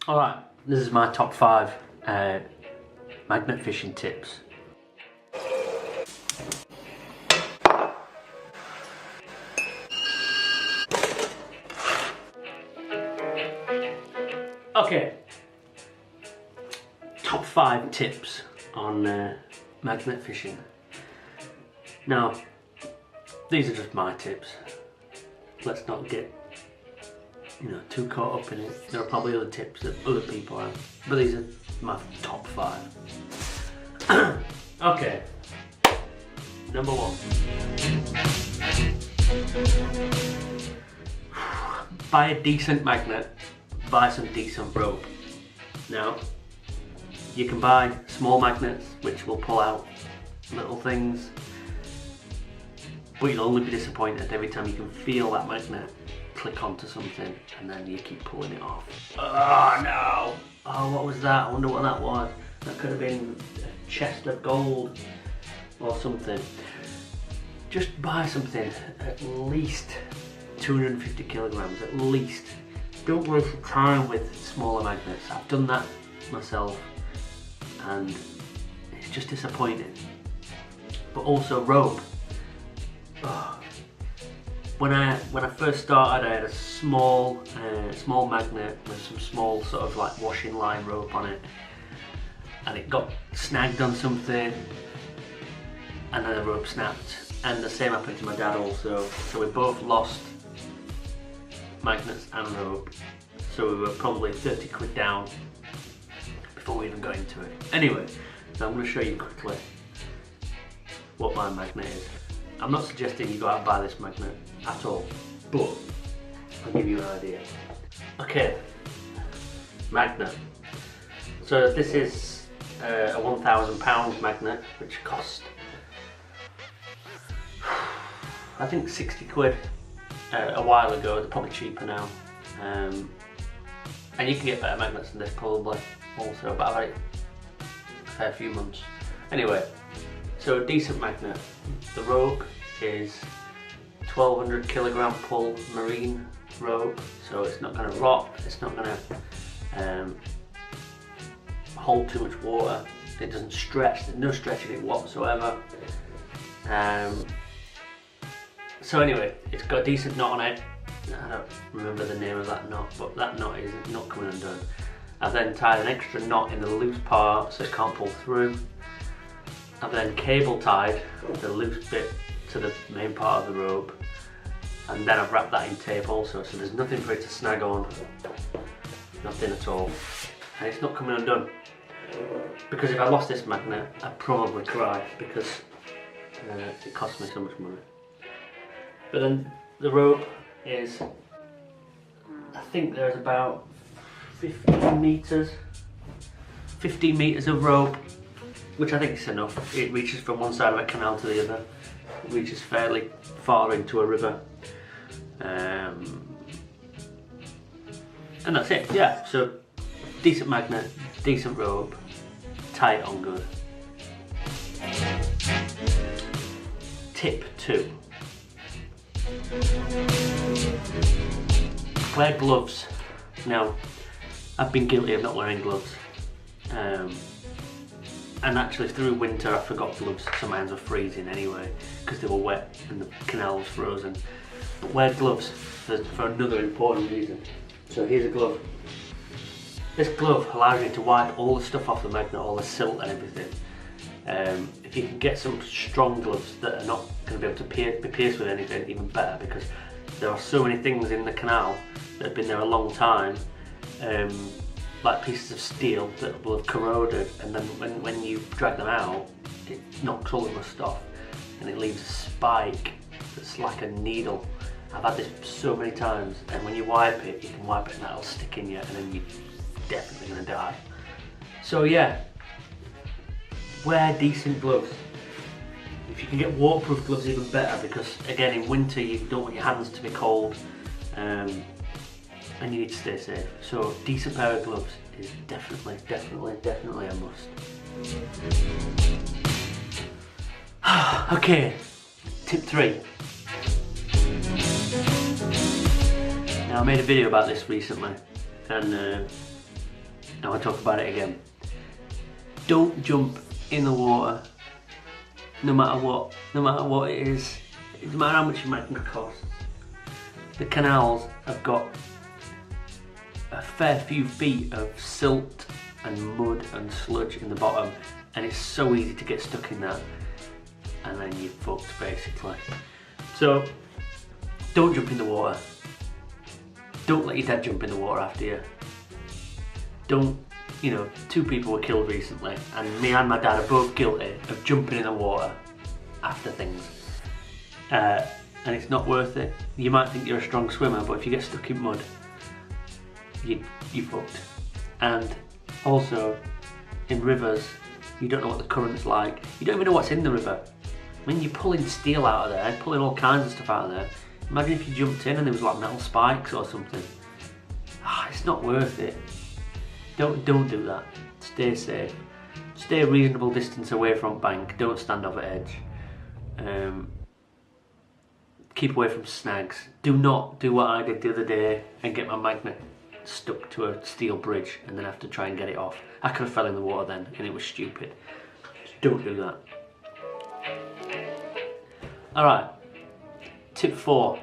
Alright, this is my top 5 magnet fishing tips. Okay, top 5 tips on magnet fishing. Now, these are just my tips. Let's not get too caught up in it. There are probably other tips that other people have, but these are my top 5. Okay, number 1. Buy a decent magnet, buy some decent rope. Now, you can buy small magnets which will pull out little things, but you'll only be disappointed every time you can feel that magnet click onto something and then you keep pulling it off. Oh no! Oh, what was that? I wonder what that was. That could have been a chest of gold or something. Just buy something at least 250 kilograms, at least. Don't waste your time with smaller magnets. I've done that myself and it's just disappointing. But also rope. Oh. When I first started, I had a small magnet with some small sort of like washing line rope on it, and it got snagged on something, and then the rope snapped. And the same happened to my dad also. So we both lost magnets and rope. So we were probably 30 quid down before we even got into it. Anyway, so I'm going to show you quickly what my magnet is. I'm not suggesting you go out and buy this magnet at all, but I'll give you an idea. Okay, magnet. So this is a £1,000 magnet, which cost, I think, 60 quid a while ago. They're probably cheaper now. And you can get better magnets than this probably also, but I've had it a fair few months. Anyway, so a decent magnet. The rope is 1200 kilogram pull marine rope, so it's not going to rot, it's not going to hold too much water, it doesn't stretch, there's no stretch in it whatsoever. So anyway, it's got a decent knot on it. I don't remember the name of that knot, but that knot is not coming undone. I've then tied an extra knot in the loose part so it can't pull through. I've then cable tied the loose bit to the main part of the rope, and then I've wrapped that in tape also, so there's nothing for it to snag on, nothing at all, and it's not coming undone. Because if I lost this magnet, I'd probably cry because it cost me so much money. But then the rope is, I think there's about 15 meters of rope, which I think is enough. It reaches from one side of a canal to the other. It reaches fairly far into a river. And that's it, yeah. So, decent magnet, decent rope, tie it on good. Tip 2. Wear gloves. Now, I've been guilty of not wearing gloves. And actually through winter I forgot gloves, so my hands were freezing anyway because they were wet and the canal was frozen. But wear gloves for another important reason. So here's a glove. This glove allows you to wipe all the stuff off the magnet, all the silt and everything. If you can get some strong gloves that are not going to be able to be pierced with anything, even better, because there are so many things in the canal that have been there a long time, like pieces of steel that will have corroded, and then when you drag them out, it knocks all the rust off and it leaves a spike that's like a needle. I've had this so many times, and when you wipe it, you can wipe it and that'll stick in you, and then you're definitely going to die. So yeah, wear decent gloves. If you can get waterproof gloves, even better, because again, in winter you don't want your hands to be cold, and you need to stay safe. So decent pair of gloves is definitely a must. Okay, tip 3. Now I made a video about this recently, and Now I'll talk about it again. Don't jump in the water, no matter what it is. It doesn't matter how much your magnet costs. The canals have got a fair few feet of silt and mud and sludge in the bottom, and it's so easy to get stuck in that, and then you're fucked basically. So don't jump in the water. Don't let your dad jump in the water after you. Don't, 2 people were killed recently, and me and my dad are both guilty of jumping in the water after things. And it's not worth it. You might think you're a strong swimmer, but if you get stuck in mud, you're fucked. And also, in rivers, you don't know what the current's like. You don't even know what's in the river. I mean, you're pulling steel out of there, pulling all kinds of stuff out of there. Imagine if you jumped in and there was like metal spikes or something. It's not worth it. Don't do that. Stay safe. Stay a reasonable distance away from bank. Don't stand off the edge. Keep away from snags. Do not do what I did the other day and get my magnet stuck to a steel bridge and then have to try and get it off. I could have fell in the water then and it was stupid. Just don't do that. Alright, tip 4.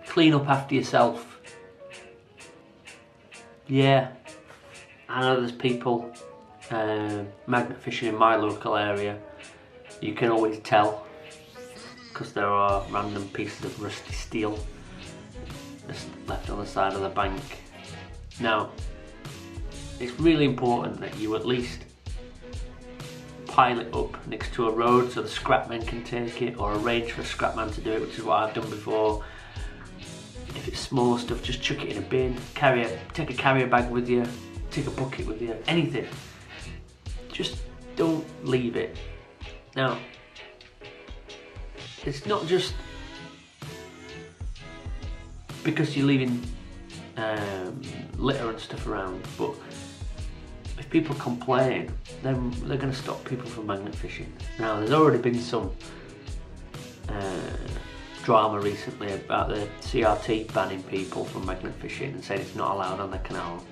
Clean up after yourself. Yeah, I know there's people magnet fishing in my local area. You can always tell because there are random pieces of rusty steel just left on the side of the bank. Now, it's really important that you at least pile it up next to a road so the scrapmen can take it, or arrange for a scrapman to do it, which is what I've done before. If it's small stuff, just chuck it in a bin, take a carrier bag with you, take a bucket with you, anything. Just don't leave it. Now, it's not just because you're leaving litter and stuff around, but if people complain, then they're going to stop people from magnet fishing. Now, there's already been some drama recently about the CRT banning people from magnet fishing and saying it's not allowed on the canal.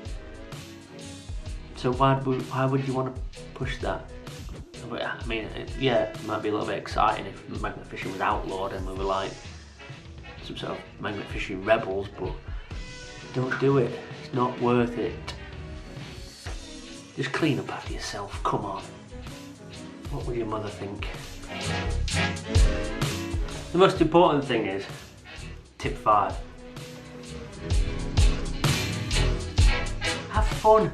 So why would you want to push that? I mean, yeah, it might be a little bit exciting if magnet fishing was outlawed and we were like some sort of magnet fishing rebels, but don't do it. It's not worth it. Just clean up after yourself, come on. What would your mother think? The most important thing is tip 5. Have fun.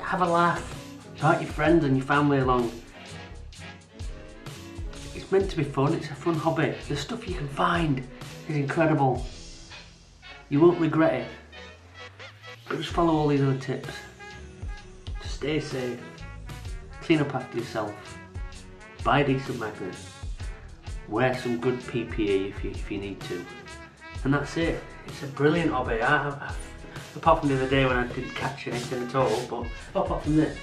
Have a laugh. Invite your friends and your family along. It's meant to be fun, it's a fun hobby. The stuff you can find is incredible. You won't regret it. But just follow all these other tips. Stay safe. Clean up after yourself. Buy decent magnets. Wear some good PPE if you need to. And that's it. It's a brilliant hobby. Apart from the other day when I didn't catch anything at all, but apart from this.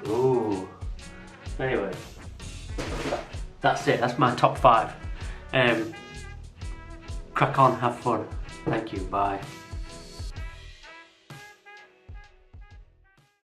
Ooh. Anyway, that's it. That's my top 5. Crack on, have fun. Thank you. Bye.